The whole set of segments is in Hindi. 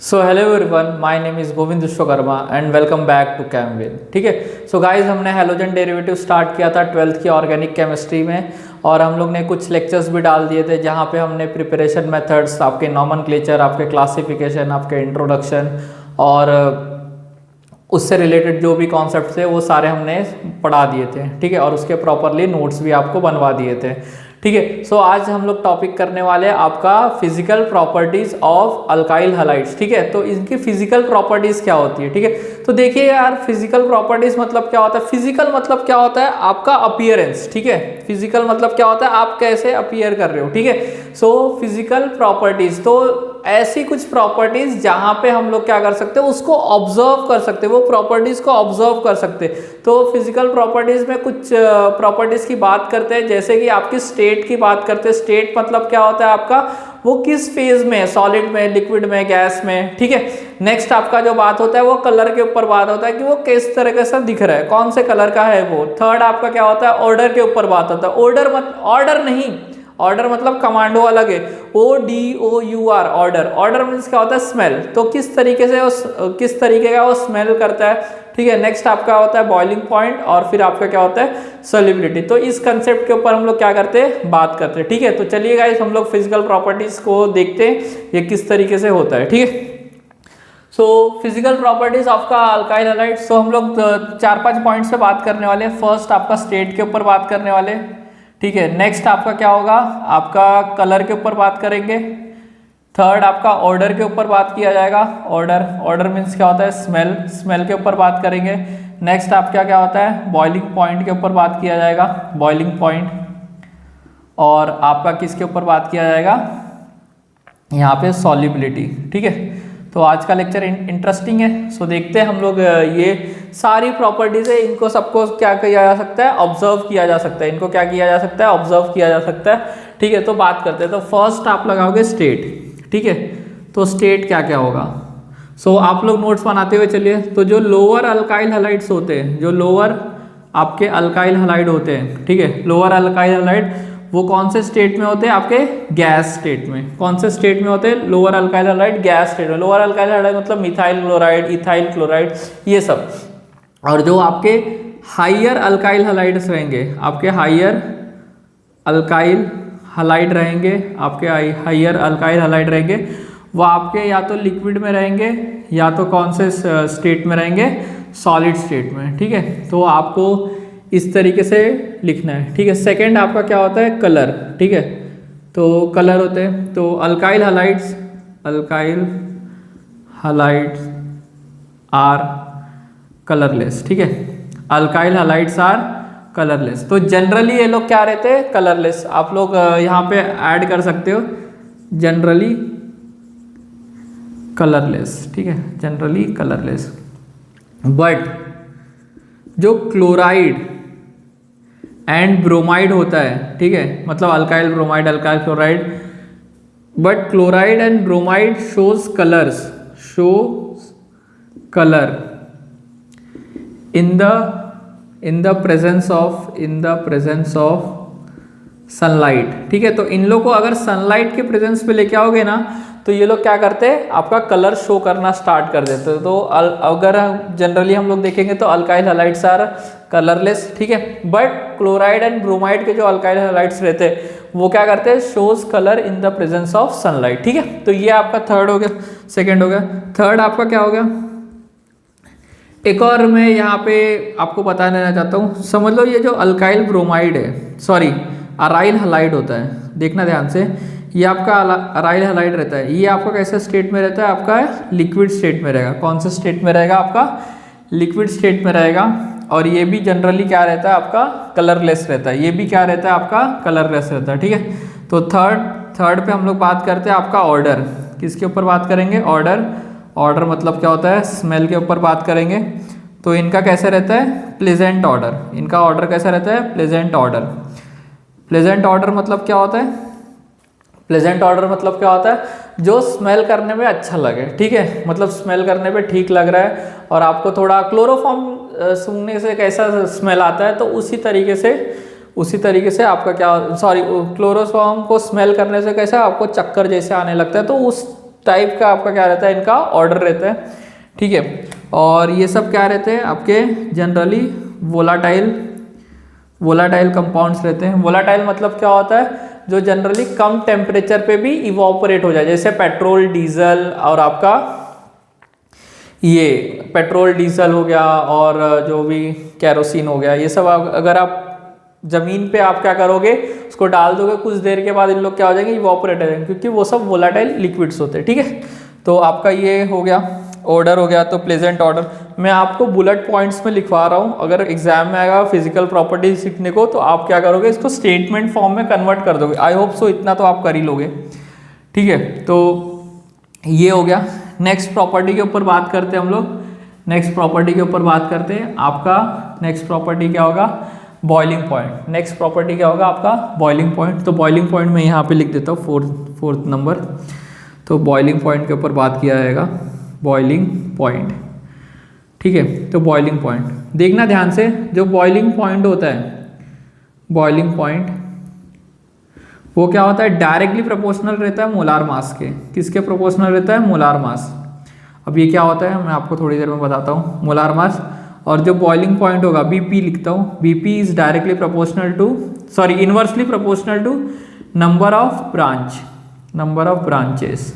So hello everyone, my name is Govind Vishwakarma and welcome back to Chemwith. ठीक है। सो गाइस, हमने हैलोजन डेरिवेटिव स्टार्ट किया था 12th की ऑर्गेनिक केमिस्ट्री में और हम लोग ने कुछ लेक्चर्स भी डाल दिए थे जहाँ पे हमने प्रिपरेशन मेथड्स, आपके नॉमेनक्लेचर, आपके क्लासिफिकेशन, आपके इंट्रोडक्शन और उससे रिलेटेड जो भी कॉन्सेप्ट थे वो सारे हमने पढ़ा दिए थे। ठीक है। और उसके प्रॉपरली नोट्स भी आपको बनवा दिए थे। ठीक है। सो आज हम लोग टॉपिक करने वाले हैं आपका physical properties of alkyl halides. ठीक है। तो इनकी फिजिकल प्रॉपर्टीज क्या होती है। ठीक है। तो देखिए यार, फिजिकल प्रॉपर्टीज मतलब क्या होता है। फिजिकल मतलब क्या होता है, आपका अपीयरेंस। ठीक है। फिजिकल मतलब क्या होता है, आप कैसे अपीयर कर रहे हो। ठीक है। सो फिजिकल प्रॉपर्टीज, तो ऐसी कुछ प्रॉपर्टीज जहां पे हम लोग क्या कर सकते हैं, उसको ऑब्जर्व कर सकते हैं, वो प्रॉपर्टीज को ऑब्जर्व कर सकते हैं। तो फिजिकल प्रॉपर्टीज में कुछ प्रॉपर्टीज की बात करते हैं, जैसे कि आपकी स्टेट की बात करते हैं। स्टेट मतलब क्या होता है आपका, वो किस फेज में है, सॉलिड में, लिक्विड में, गैस में। ठीक है। नेक्स्ट आपका जो बात होता है वो कलर के ऊपर बात होता है कि वो किस तरह से दिख रहा है, कौन से कलर का है वो। थर्ड आपका क्या होता है, ऑर्डर के ऊपर बात होता है। ऑर्डर नहीं, ऑर्डर मतलब कमांडो अलग है, ODOUR ऑर्डर। ऑर्डर मीन्स क्या होता है, स्मेल। तो किस तरीके से किस तरीके का वो स्मेल करता है। ठीक है। नेक्स्ट आपका होता है बॉइलिंग पॉइंट और फिर आपका क्या होता है, सॉल्युबिलिटी। तो इस कंसेप्ट के ऊपर हम लोग क्या करते हैं, बात करते हैं। ठीक है। तो चलिए गाइस, हम लोग फिजिकल प्रॉपर्टीज को देखते हैं ये किस तरीके से होता है। ठीक है। सो फिजिकल प्रॉपर्टीज आपका अल्काइल हैलाइड्स, तो हम लोग 4-5 पॉइंट्स पे बात करने वाले हैं। फर्स्ट आपका स्टेट के ऊपर बात करने वाले। ठीक है। नेक्स्ट आपका क्या होगा, आपका कलर के ऊपर बात करेंगे। थर्ड आपका ऑर्डर के ऊपर बात किया जाएगा। ऑर्डर मीन्स क्या होता है, स्मेल के ऊपर बात करेंगे। नेक्स्ट आपका क्या होता है, बॉइलिंग पॉइंट के ऊपर बात किया जाएगा, बॉइलिंग पॉइंट। और आपका किसके ऊपर बात किया जाएगा, यहाँ पे सॉल्युबिलिटी। ठीक है। तो आज का लेक्चर इंटरेस्टिंग है। सो देखते हैं हम लोग ये सारी प्रॉपर्टीज है, इनको सबको क्या किया जा सकता है, ऑब्जर्व किया जा सकता है। इनको क्या किया जा सकता है, ऑब्जर्व किया जा सकता है। ठीक है। तो बात करते हैं। तो फर्स्ट आप लगाओगे स्टेट। ठीक है। तो स्टेट क्या क्या होगा, सो आप लोग नोट्स बनाते हुए चलिए। तो जो लोअर अल्काइल हैलाइड्स होते हैं, जो लोअर आपके अल्काइल हैलाइड होते हैं, ठीक है, लोअर अल्काइल हैलाइड वो कौन से स्टेट में होते हैं, आपके गैस स्टेट में। कौन से स्टेट में होते हैं, lower alkyl halide gas state में। लोअर अल्काइल हैलाइड मतलब मिथाइल क्लोराइड, इथाइल क्लोराइड, ये सब। और जो आपके हाइयर अल्काइल हैलाइड्स रहेंगे, आपके हाइयर अल्काइल हैलाइड रहेंगे, आपके हाइयर अल्काइल हैलाइड रहेंगे, वो आपके या तो लिक्विड में रहेंगे या तो कौन से स्टेट में रहेंगे, सॉलिड स्टेट में। ठीक है। तो आपको इस तरीके से लिखना है। ठीक है। सेकंड आपका क्या होता है, कलर। ठीक है। तो कलर होते हैं, तो अल्काइल हैलाइड्स आर कलरलेस। ठीक है। Alkyl halides are colourless. तो जनरली ये लोग क्या रहते हैं, कलरलेस। आप लोग यहाँ पे ऐड कर सकते हो जनरली कलरलेस। ठीक है। Generally colourless. बट जो क्लोराइड एंड ब्रोमाइड होता है, ठीक है, मतलब alkyl bromide, alkyl chloride, but chloride and bromide shows colour in the presence of sunlight. ठीक है। तो इन लोग को अगर सनलाइट के प्रेजेंस पे लेके आओगे ना, तो ये लोग क्या करते हैं, आपका कलर शो करना स्टार्ट कर देते हैं। तो अगर जनरली हम लोग देखेंगे तो अल्काइल हैलाइड्स आर कलरलेस। ठीक है। बट क्लोराइड एंड ब्रोमाइड के जो अल्काइल हैलाइड्स रहते हैं वो क्या करते हैं, shows colour in the presence of sunlight. ठीक है। तो ये आपका थर्ड हो गया, सेकेंड हो गया। थर्ड आपका क्या हो गया, एक और मैं यहाँ पे आपको बता देना चाहता हूँ। समझ लो ये जो अल्काइल ब्रोमाइड है, सॉरी अराइल हैलाइड होता है, देखना ध्यान से, ये आपका अराइल हैलाइड रहता है। ये आपका कैसे स्टेट में रहता है, आपका लिक्विड स्टेट में रहेगा। कौन से स्टेट में रहेगा, आपका लिक्विड स्टेट में रहेगा। और ये भी जनरली क्या रहता है, आपका कलरलेस रहता है। ये भी क्या रहता है, आपका कलरलेस रहता है। ठीक है। तो थर्ड पे हम लोग बात करते हैं आपका ऑर्डर। किसके ऊपर बात करेंगे, ऑर्डर मतलब क्या होता है, स्मेल के ऊपर बात करेंगे। तो इनका कैसे रहता है, प्लेजेंट ऑर्डर। इनका ऑर्डर कैसा रहता है, प्लेजेंट ऑर्डर। प्लेजेंट ऑर्डर मतलब क्या होता है, प्लेजेंट ऑर्डर मतलब क्या होता है, जो स्मेल करने में अच्छा लगे। ठीक है। मतलब स्मेल करने पे ठीक लग रहा है और आपको थोड़ा क्लोरोफॉर्म सूंघने से कैसा स्मेल आता है, तो उसी तरीके से आपका क्या, सॉरी, क्लोरोफॉर्म को स्मेल करने से कैसा आपको चक्कर जैसे आने लगता है, तो उस टाइप का आपका क्या रहता है, इनका ऑर्डर रहता है, ठीक है। और ये सब क्या रहते हैं आपके जनरली वोलाटाइल कंपाउंड्स रहते हैं। वोलाटाइल मतलब क्या होता है, जो जनरली कम टेम्परेचर पे भी इवोपरेट हो जाए, जैसे पेट्रोल, डीजल और आपका ये पेट्रोल डीजल हो गया, और जो भी कैरोसिन हो गया, ये सब अगर आप जमीन पे आप क्या करोगे, उसको डाल दोगे, कुछ देर के बाद इन लोग क्या हो जाएंगे, इवोपरेट हो जाएंगे, क्योंकि वो सब वोलाटाइल लिक्विड्स होते हैं, ठीक है। तो आपका ये हो गया ऑर्डर हो गया। तो प्लेजेंट ऑर्डर मैं आपको बुलेट पॉइंट्स में लिखवा रहा हूँ, अगर एग्जाम में आएगा फिजिकल प्रॉपर्टी सीखने को, तो आप क्या करोगे, इसको स्टेटमेंट फॉर्म में कन्वर्ट कर दोगे। आई होप सो इतना तो आप कर ही लोगे, ठीक है। तो ये हो गया। नेक्स्ट प्रॉपर्टी के ऊपर बात करते हैं हम लोग। नेक्स्ट प्रॉपर्टी के ऊपर बात करते हैं। आपका नेक्स्ट प्रॉपर्टी क्या होगा, बॉइलिंग पॉइंट। नेक्स्ट प्रॉपर्टी क्या होगा आपका, बॉइलिंग पॉइंट। तो बॉइलिंग पॉइंट मैं यहाँ पे लिख देता हूँ फोर्थ नंबर। तो बॉइलिंग पॉइंट के ऊपर बात किया जाएगा, बॉइलिंग पॉइंट, ठीक है। तो बॉइलिंग पॉइंट देखना ध्यान से, जो बॉइलिंग पॉइंट होता है, बॉइलिंग पॉइंट वो क्या होता है, डायरेक्टली प्रोपोर्शनल रहता है मोलार मास के। किसके प्रोपोर्शनल रहता है, मोलार मास। अब ये क्या होता है मैं आपको थोड़ी देर में बताता हूँ, मोलार मास। और जो बॉइलिंग पॉइंट होगा बीपी लिखता हूँ, BP is directly proportional to, sorry inversely proportional to number of branches.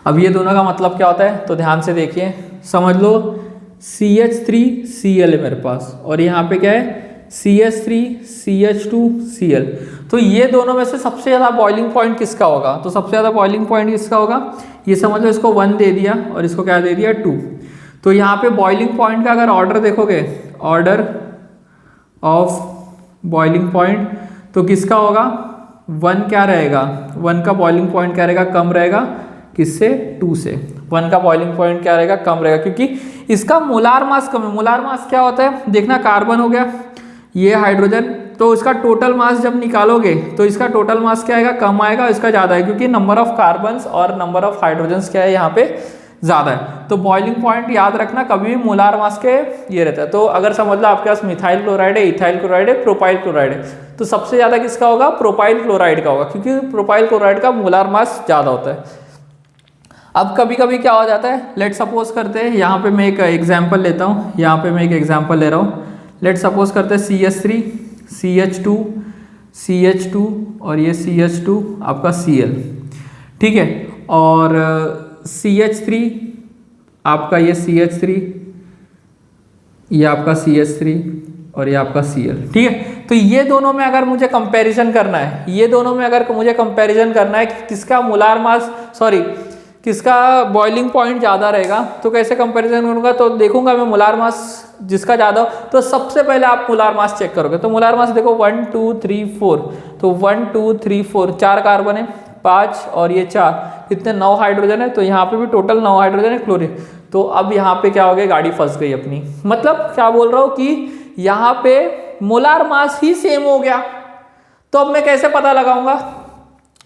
अब ये दोनों का मतलब क्या होता है, तो ध्यान से देखिए, समझ लो CH3Cl है मेरे पास, और यहाँ पे क्या है CH3CH2Cl। तो ये दोनों में से सबसे ज़्यादा बॉइलिंग पॉइंट किसका होगा, तो सबसे ज़्यादा बॉइलिंग पॉइंट किसका होगा, ये समझ लो, इसको 1 दे दिया और इसको क्या दे दिया 2। तो यहाँ पे बॉइलिंग पॉइंट का अगर ऑर्डर देखोगे, ऑर्डर ऑफ बॉइलिंग पॉइंट, तो किसका होगा, 1 क्या रहेगा, 1 का बॉइलिंग पॉइंट क्या रहेगा, कम रहेगा, किससे, 2 से। 1 का बॉइलिंग पॉइंट क्या रहेगा, कम रहेगा, क्योंकि इसका मोलार मास कम है। मोलार मास क्या होता है, देखना कार्बन हो गया, ये हाइड्रोजन, तो इसका टोटल मास जब निकालोगे तो इसका टोटल मास क्या आएगा, कम आएगा, इसका ज़्यादा है, क्योंकि नंबर ऑफ कार्बन्स और नंबर ऑफ हाइड्रोजन्स क्या है यहाँ पे ज़्यादा है। तो बॉइलिंग पॉइंट याद रखना, कभी भी मोलार मास के ये रहता है। तो अगर समझ लो आपके पास मिथाइल क्लोराइड है, इथाइल क्लोराइड है, प्रोपाइल क्लोराइड है, तो सबसे ज़्यादा किसका होगा, प्रोपाइल क्लोराइड का होगा, क्योंकि प्रोपाइल क्लोराइड का मोलार मास ज़्यादा होता है। अब कभी कभी क्या हो जाता है, लेट सपोज करते हैं, यहाँ पे मैं एक एग्जांपल लेता हूँ, यहाँ पे मैं एक एग्जांपल ले रहा हूँ। लेट सपोज करते हैं CH3 CH2 CH2 और ये CH2 आपका Cl, ठीक है। और CH3 आपका ये CH3, ये आपका CH3 और ये आपका Cl, ठीक है। तो ये दोनों में अगर मुझे कंपैरिजन करना है, ये दोनों में अगर मुझे कंपैरिजन करना है कि किसका मोलार मास, सॉरी किसका बॉइलिंग पॉइंट ज़्यादा रहेगा, तो कैसे कंपैरिजन करूँगा, तो देखूंगा मैं मोलार मास जिसका ज़्यादा हो, तो सबसे पहले आप मोलार मास चेक करोगे। तो मोलार मास देखो 1 2 3 4, तो 1 2 3 4 4 कार्बन है, 5 और ये 4, कितने 9 हाइड्रोजन है, तो यहाँ पे भी टोटल 9 हाइड्रोजन है, क्लोरीन। तो अब यहाँ पे क्या हो गया, गाड़ी फंस गई अपनी, मतलब क्या बोल रहा हूँ कि यहाँ पे मोलार मास ही सेम हो गया। तो अब मैं कैसे पता लगाऊंगा,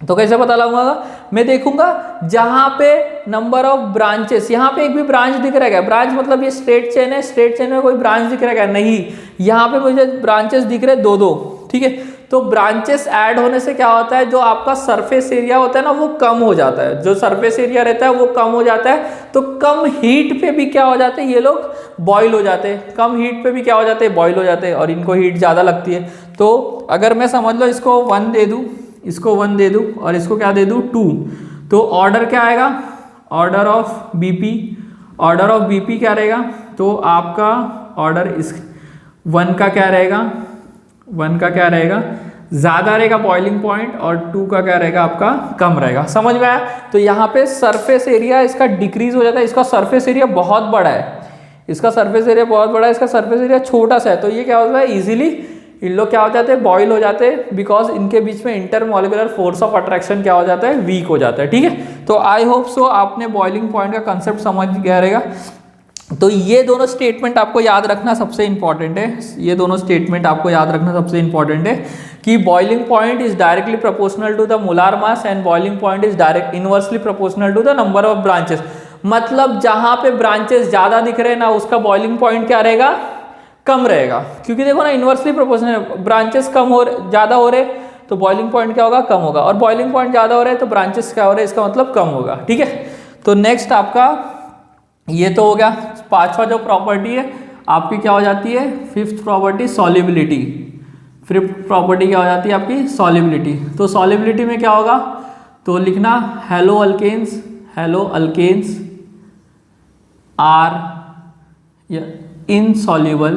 तो कैसे पता लगाऊंगा, मैं देखूंगा जहां पे नंबर ऑफ ब्रांचेस, यहाँ पे एक भी ब्रांच दिख रहा है, ब्रांच मतलब ये स्ट्रेट चेन है, स्ट्रेट चेन में कोई ब्रांच दिख रहा है नहीं, यहाँ पे मुझे ब्रांचेस दिख रहे 2-2, ठीक है। तो ब्रांचेस ऐड होने से क्या होता है, जो आपका सरफेस एरिया होता है ना वो कम हो जाता है, जो सरफेस एरिया रहता है वो कम हो जाता है। तो कम हीट पे भी क्या हो जाते हैं ये लोग, बॉयल हो जाते हैं, कम हीट पे भी क्या हो जाते हैं, बॉयल हो जाते हैं, और इनको हीट ज़्यादा लगती है। तो अगर मैं समझ लो इसको 1 दे दूँ, इसको 1 दे दूँ और इसको क्या दे दूँ 2, तो ऑर्डर क्या आएगा, order of BP, order of BP क्या रहेगा, तो आपका ऑर्डर इस 1 का क्या रहेगा, 1 का क्या रहेगा, ज़्यादा रहेगा बॉइलिंग पॉइंट, और 2 का क्या रहेगा आपका, कम रहेगा। समझ में आया। तो यहाँ पे सरफेस एरिया इसका डिक्रीज हो जाता है, इसका सरफेस एरिया बहुत बड़ा है, इसका सरफेस एरिया बहुत बड़ा है, इसका सरफेस एरिया छोटा सा है, तो ये क्या होता है, इजीली इन लोग क्या हो जाते हैं, बॉयल हो जाते हैं, बिकॉज इनके बीच में इंटरमॉलिक्यूलर फोर्स ऑफ अट्रैक्शन क्या हो जाता है, वीक हो जाता है, ठीक है। तो आई होप सो आपने बॉइलिंग पॉइंट का कंसेप्ट समझ गया रहेगा। तो ये दोनों स्टेटमेंट आपको याद रखना सबसे इंपॉर्टेंट है, ये दोनों स्टेटमेंट आपको याद रखना सबसे इंपॉर्टेंट है कि boiling point is directly proportional to the molar mass and boiling point is direct inversely proportional to the number of branches. मतलब जहां पे ब्रांचेस ज्यादा दिख रहे हैं ना, उसका बॉइलिंग पॉइंट क्या रहेगा, कम रहेगा, क्योंकि देखो ना इनवर्सली प्रोपोर्शनल, ब्रांचेस कम हो ज्यादा हो रहे, तो बॉइलिंग पॉइंट क्या होगा, कम होगा, और बॉइलिंग पॉइंट ज़्यादा हो रहा है तो ब्रांचेस क्या हो रहे हैं, इसका मतलब कम होगा। ठीक है, तो नेक्स्ट आपका ये तो हो गया। पांचवा जो प्रॉपर्टी है आपकी क्या हो जाती है, fifth property solubility. Fifth property क्या हो जाती है आपकी, सॉल्युबिलिटी। तो सॉल्युबिलिटी में क्या होगा, तो लिखना haloalkanes are insoluble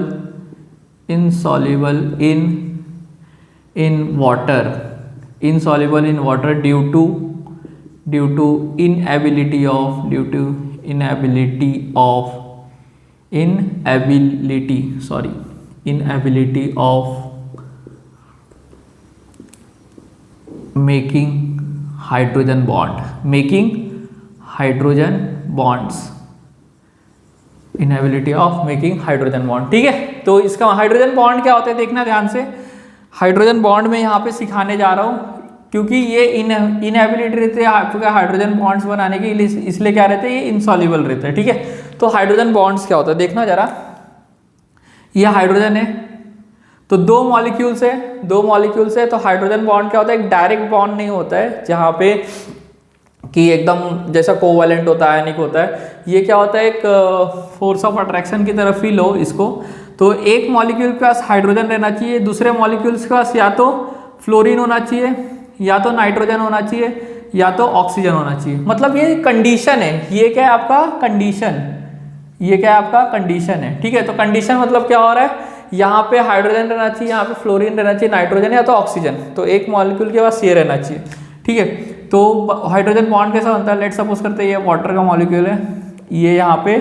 in water due to inability of making hydrogen bonds, inability of making hydrogen bond. ठीक है, तो इसका हाइड्रोजन बॉन्ड क्या होता है देखना ध्यान से। हाइड्रोजन बॉन्ड में यहाँ पे सिखाने जा रहा हूँ क्योंकि ये इनएबिलिटी रहते हैं आपका हाइड्रोजन बॉन्ड्स बनाने के, इसलिए क्या रहते हैं, ये इनसॉल्युबल रहते हैं। ठीक है, तो हाइड्रोजन बॉन्ड्स क्या होता है देखना जरा। ये हाइड्रोजन है तो दो मॉलिक्यूल्स है, तो हाइड्रोजन बॉन्ड क्या होता है, एक डायरेक्ट बॉन्ड नहीं होता है जहाँ पे कि एकदम जैसा कोवैलेंट होता है, आयनिक होता है। ये क्या होता है, एक फोर्स ऑफ अट्रैक्शन की तरफ ही लो इसको। तो एक मॉलिक्यूल के पास हाइड्रोजन रहना चाहिए, दूसरे मॉलिक्यूल्स के पास या तो फ्लोरीन होना चाहिए, या तो नाइट्रोजन होना चाहिए, या तो ऑक्सीजन होना चाहिए। मतलब ये कंडीशन है, ये क्या है आपका कंडीशन, ये क्या है आपका कंडीशन है। ठीक है, तो कंडीशन मतलब क्या हो रहा है, यहाँ पे हाइड्रोजन रहना चाहिए, यहाँ पे फ्लोरीन रहना चाहिए, नाइट्रोजन या तो ऑक्सीजन, तो एक मॉलिक्यूल के पास ये रहना चाहिए। ठीक है, तो हाइड्रोजन बॉन्ड कैसा बनता है, लेट सपोज करते हैं ये वाटर का मॉलिक्यूल है, ये यहाँ पे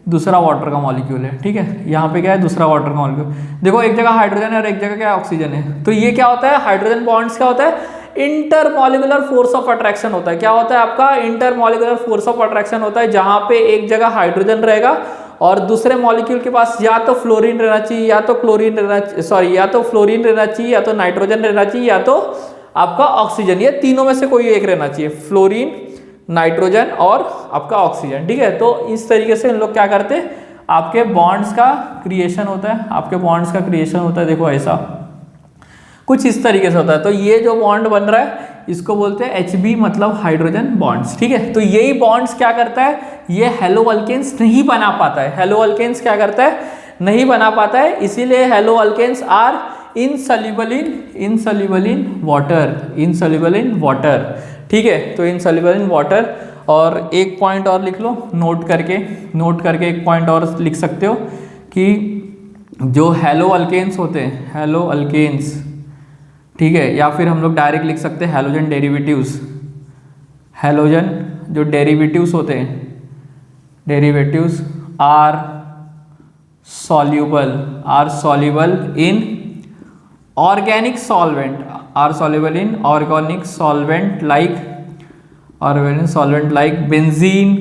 दूसरा वाटर का मॉलिक्यूल है। ठीक है, यहाँ पे क्या है, दूसरा वाटर का मॉलिक्यूल। देखो एक जगह हाइड्रोजन है और एक जगह क्या है, ऑक्सीजन है। तो ये क्या होता है, हाइड्रोजन बॉन्ड्स क्या होता है, इंटरमॉलिक्यूलर फोर्स ऑफ अट्रैक्शन होता है। क्या होता है आपका, इंटरमॉलिक्यूलर फोर्स ऑफ अट्रैक्शन होता है, जहां पे एक जगह हाइड्रोजन रहेगा और दूसरे मॉलिक्यूल के पास या तो फ्लोरीन रहना चाहिए, या तो फ्लोरीन रहना चाहिए, या तो नाइट्रोजन रहना चाहिए, या तो आपका ऑक्सीजन। ये तीनों में से कोई एक रहना चाहिए, फ्लोरीन, नाइट्रोजन और आपका ऑक्सीजन। ठीक है, तो इस तरीके से इन लोग क्या करते हैं, आपके बॉन्ड्स का क्रिएशन होता है, देखो ऐसा कुछ इस तरीके से होता है। तो ये जो बॉन्ड बन रहा है इसको बोलते हैं Hb, मतलब हाइड्रोजन बॉन्ड्स। ठीक है, तो यही बॉन्ड्स क्या करता है, ये हेलो अल्केन्स नहीं बना पाता है। हेलो अल्केन्स क्या करता है, नहीं बना पाता है, इसीलिए haloalkanes are insoluble in water. ठीक है, तो इनसॉल्युबल इन वाटर। और एक पॉइंट और लिख लो, नोट करके एक पॉइंट और लिख सकते हो कि जो हेलो अल्केन्स होते हैं, हेलो अल्केन्स, ठीक है, या फिर हम लोग डायरेक्ट लिख सकते हैं हैलोजन डेरिवेटिव्स। हैलोजन जो डेरिवेटिव्स होते हैं, derivatives are soluble in organic solvent like benzene,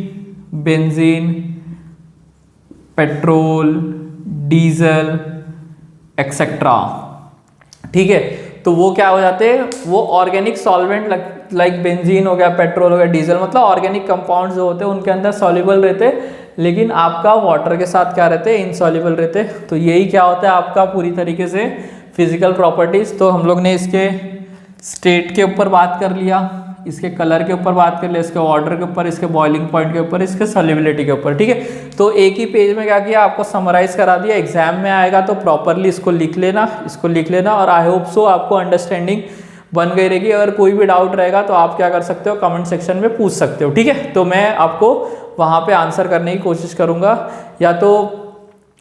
petrol, diesel etcetera. ठीक है, तो वो क्या हो जाते हैं, वो ऑर्गेनिक सॉल्वेंट लाइक बेंजीन हो गया, पेट्रोल हो गया, डीजल, मतलब ऑर्गेनिक कंपाउंड्स जो होते हैं उनके अंदर सॉल्युबल रहते हैं, लेकिन आपका वाटर के साथ क्या रहते हैं, इनसॉल्युबल रहते हैं। तो यही क्या होता है आपका पूरी तरीके से फिजिकल प्रॉपर्टीज। तो हम लोग ने इसके स्टेट के ऊपर बात कर लिया, इसके कलर के ऊपर बात कर लिया, इसके ऑर्डर के ऊपर, इसके बॉइलिंग पॉइंट के ऊपर, इसके सॉल्युबिलिटी के ऊपर। ठीक है, तो एक ही पेज में क्या किया, आपको समराइज करा दिया। एग्जाम में आएगा तो प्रॉपरली इसको लिख लेना और आई होप सो आपको अंडरस्टैंडिंग बन गई रहेगी। अगर कोई भी डाउट रहेगा तो आप क्या कर सकते हो, कमेंट सेक्शन में पूछ सकते हो। ठीक है, तो मैं आपको वहाँ पे आंसर करने की कोशिश करूँगा, या तो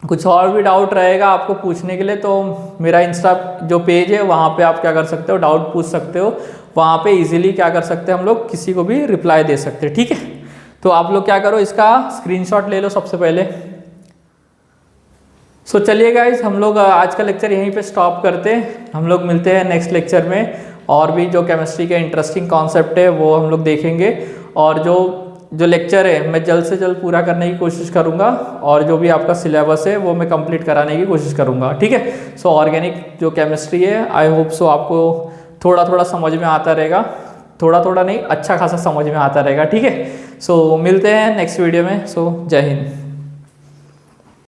कुछ और भी डाउट रहेगा आपको पूछने के लिए तो मेरा इंस्टा जो पेज है वहाँ पे आप क्या कर सकते हो, डाउट पूछ सकते हो। वहाँ पे इजीली क्या कर सकते हैं, हम लोग किसी को भी रिप्लाई दे सकते हैं। ठीक है, तो आप लोग क्या करो, इसका स्क्रीनशॉट ले लो सबसे पहले। सो चलिए गाइज, हम लोग आज का लेक्चर यहीं पे स्टॉप करते हैं। हम लोग मिलते हैं नेक्स्ट लेक्चर में, और भी जो केमिस्ट्री के इंटरेस्टिंग कॉन्सेप्ट है वो हम लोग देखेंगे, और जो लेक्चर है मैं जल्द से जल्द पूरा करने की कोशिश करूंगा, और जो भी आपका सिलेबस है वो मैं कंप्लीट कराने की कोशिश करूंगा। ठीक है, सो ऑर्गेनिक जो केमिस्ट्री है आई होप सो आपको थोड़ा थोड़ा समझ में आता रहेगा, थोड़ा थोड़ा नहीं, अच्छा खासा समझ में आता रहेगा। ठीक है, सो मिलते हैं नेक्स्ट वीडियो में। सो जय हिंद।